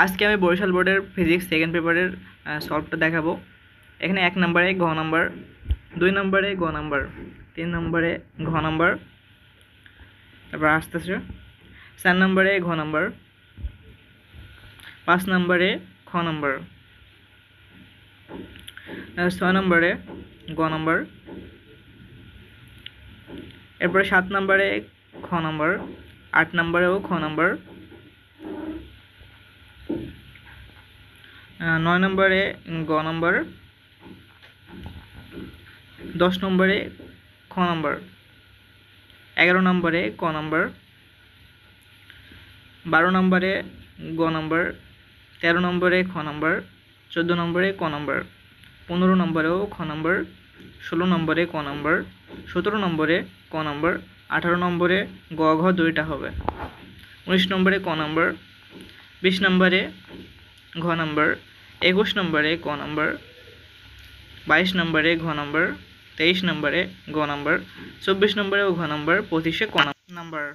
আজকে আমি বরিশাল বোর্ডের ফিজিক্স সেকেন্ড পেপারের সলভটা দেখাবো। এখানে 1 নম্বরে ঘ নাম্বার, 2 নম্বরে গ নাম্বার, 3 নম্বরে ঘ নাম্বার, তারপর আসতেছে 4 নম্বরে ঘ নাম্বার, 5 নম্বরে খ নাম্বার, 6 নম্বরে গ নাম্বার, এরপরে 7 নম্বরে খ নাম্বার, 8 নম্বরেও খ নাম্বার, 9 নম্বরে গ নাম্বার, 10 নম্বরে খ নাম্বার, 11 নম্বরে ক নাম্বার, 12 নম্বরে গ নাম্বার, 13 নম্বরে খ নাম্বার, 14 নম্বরে ক নাম্বার, 15 নম্বরেও খ নাম্বার, 16 নম্বরে ক নাম্বার, 17 নম্বরে ক নাম্বার, 18 নম্বরে গ ঘ দুইটা হবে, 19 নম্বরে ক নাম্বার, 20 নম্বরে ঘ নাম্বার, 21 নম্বরে ক নাম্বার, 22 নম্বরে ঘ নাম্বার, 23 নম্বরে গ নাম্বার, 24 নম্বরেও ঘ নাম্বার, 25-এ ক নাম্বার।